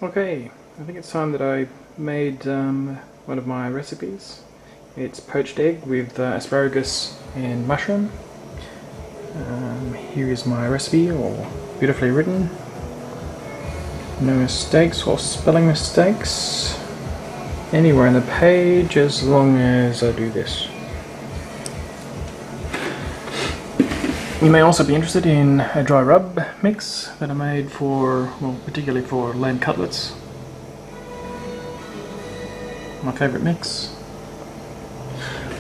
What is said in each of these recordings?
Okay, I think it's time that I made one of my recipes. It's poached egg with asparagus and mushroom. Here is my recipe, all beautifully written. No mistakes or spelling mistakes anywhere on the page as long as I do this. You may also be interested in a dry rub mix that I made for, well, particularly for lamb cutlets. My favourite mix.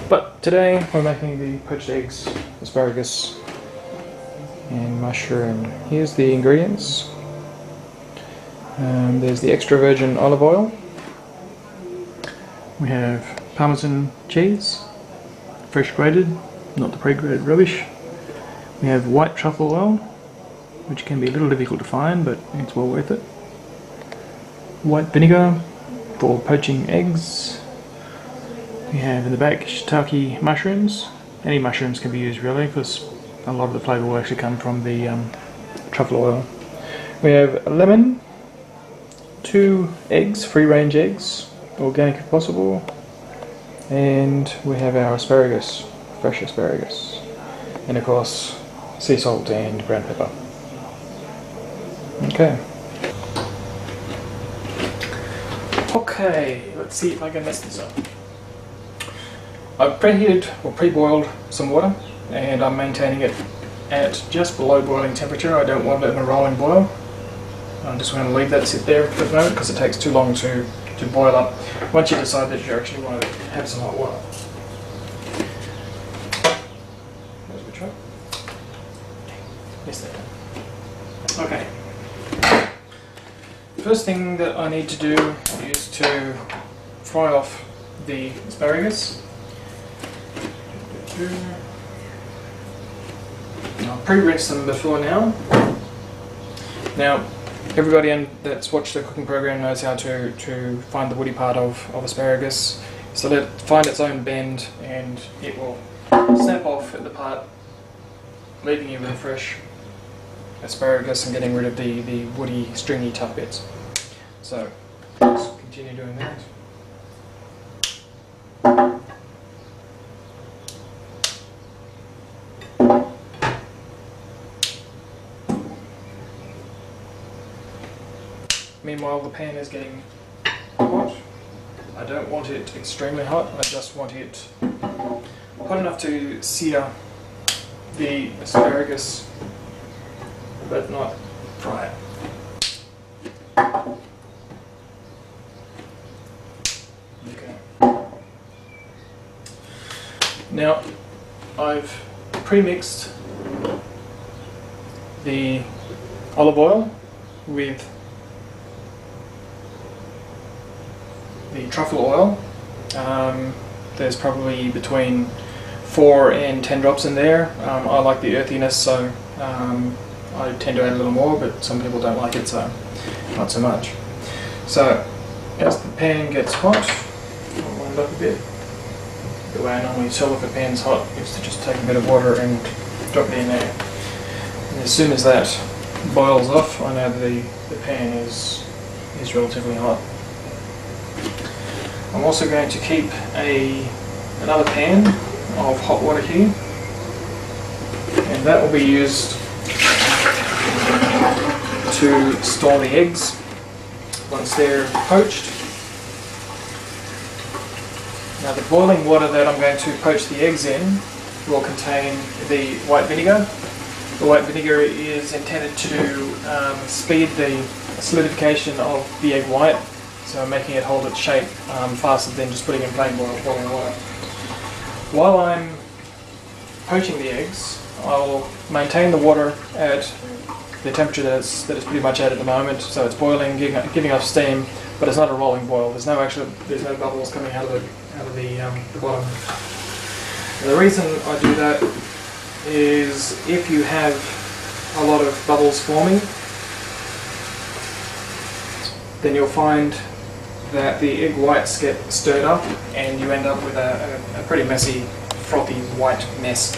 But today we're making the poached eggs, asparagus and mushroom. Here's the ingredients. There's the extra virgin olive oil. We have Parmesan cheese, fresh grated, not the pre-grated rubbish. We have white truffle oil, which can be a little difficult to find, but it's well worth it. White vinegar for poaching eggs. We have in the back shiitake mushrooms. Any mushrooms can be used really, because a lot of the flavour will actually come from the truffle oil. We have a lemon, 2 eggs, free-range eggs, organic if possible, and we have our asparagus, fresh asparagus, and of course sea salt and ground pepper. Okay, let's see if I can mess this up. I've preheated or pre-boiled some water and I'm maintaining it at just below boiling temperature. I don't want it in a rolling boil. I'm just going to leave that sit there for the moment because it takes too long to boil up once you decide that you actually want to have some hot water. There's a try. Missed that. Okay. First thing that I need to do is to fry off the asparagus. I'll pre-rinse them before now. Now, everybody that's watched the cooking program knows how to find the woody part of asparagus. So let it find its own bend and it will snap off at the part, leaving you with a fresh asparagus and getting rid of the woody, stringy, tough bits. So, let's continue doing that. Meanwhile, the pan is getting hot. I don't want it extremely hot, I just want it hot enough to sear the asparagus, but not fry it. Okay. Now, I've pre-mixed the olive oil with the truffle oil. There's probably between 4 and 10 drops in there. I like the earthiness, so I tend to add a little more, but some people don't like it, so not so much. So as the pan gets hot, I'll warm it up a bit. The way I normally tell if a pan's hot is to just take a bit of water and drop it in there. And as soon as that boils off, I know that the pan is relatively hot. I'm also going to keep another pan of hot water here, and that will be used to store the eggs once they're poached. Now the boiling water that I'm going to poach the eggs in will contain the white vinegar. The white vinegar is intended to speed the solidification of the egg white, so making it hold its shape faster than just putting in plain boiling water. While I'm poaching the eggs, I'll maintain the water at the temperature that it's pretty much at the moment, so it's boiling, giving off steam, but it's not a rolling boil. There's no bubbles coming out of the bottom. And the reason I do that is if you have a lot of bubbles forming, then you'll find that the egg whites get stirred up and you end up with a pretty messy, frothy white mess.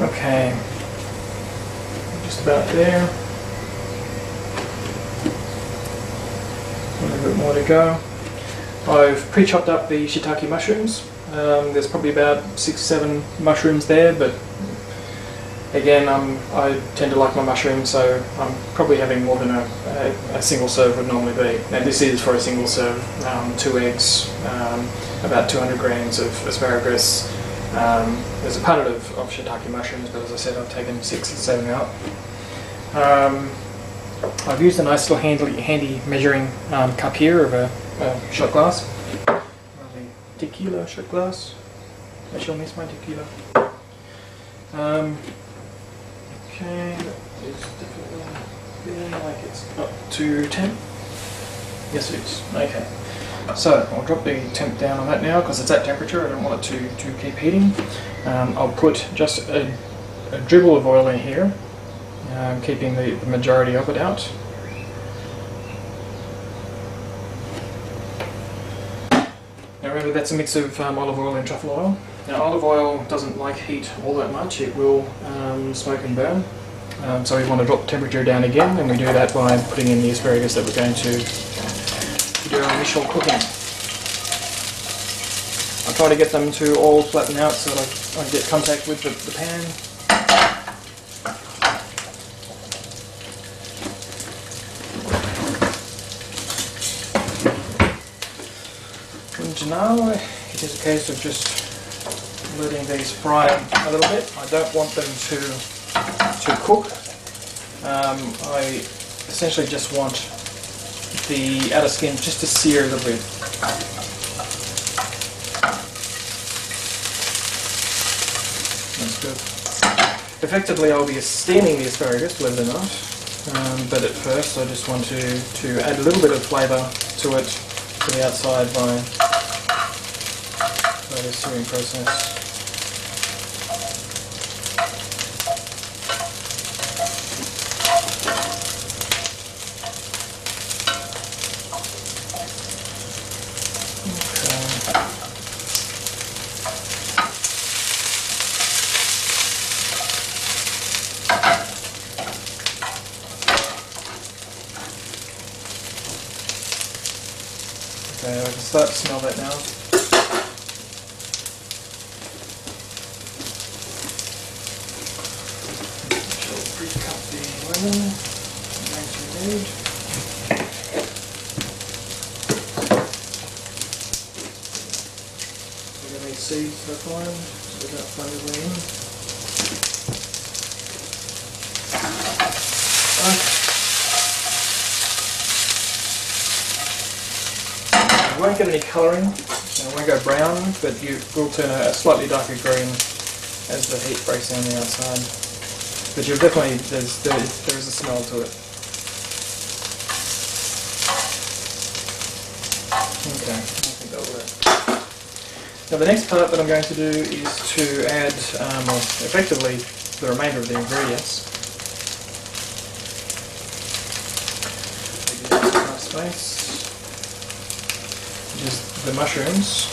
Okay, just about there. little bit more to go. I've pre-chopped up the shiitake mushrooms. There's probably about 6-7 mushrooms there, but again, I tend to like my mushrooms, so I'm probably having more than a single serve would normally be. Now this is for a single serve, 2 eggs, about 200 grams of asparagus. There's a punnet of shiitake mushrooms, but as I said, I've taken 6 or 7 out. I've used a nice little handy measuring cup here of a shot glass. Lovely tequila shot glass. I shall miss my tequila. Okay, that is definitely feeling like it's up to 10. Yes it is. Okay. So I'll drop the temp down on that now because it's at temperature. I don't want it to keep heating. I'll put just a dribble of oil in here, keeping the majority of it out. Now remember, that's a mix of olive oil and truffle oil. Now olive oil doesn't like heat all that much, it will smoke and burn. So we want to drop the temperature down again, and we do that by putting in the asparagus that we're going to do our initial cooking. I try to get them to all flatten out so that I get contact with the pan. And now it is a case of just letting these fry a little bit. I don't want them to cook. I essentially just want the outer skin just to sear a little bit. That's good. Effectively I'll be steaming the asparagus, believe it or not, but at first I just want to add a little bit of flavour to it, to the outside by the searing process. Okay, I can start to smell that now. I'll pre-cut the lemon I'm going to need. We're going to need seeds that time, so that flavour in. You won't get any colouring, it won't go brown, but you will turn a slightly darker green as the heat breaks down the outside. But you'll definitely, there is a smell to it. Okay, I think that'll work. Now the next part that I'm going to do is to add, well, effectively, the remainder of the ingredients. Nice space. Just the mushrooms.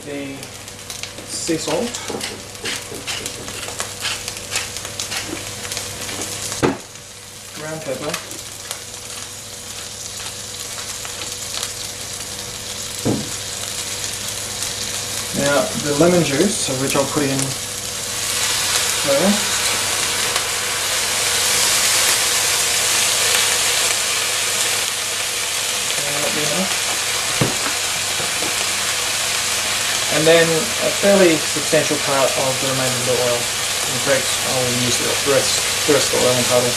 The sea salt. Ground pepper. Now the lemon juice, of which I'll put in first. And then a fairly substantial part of the remainder of the oil. In fact, I'll use the rest of the oil entirely.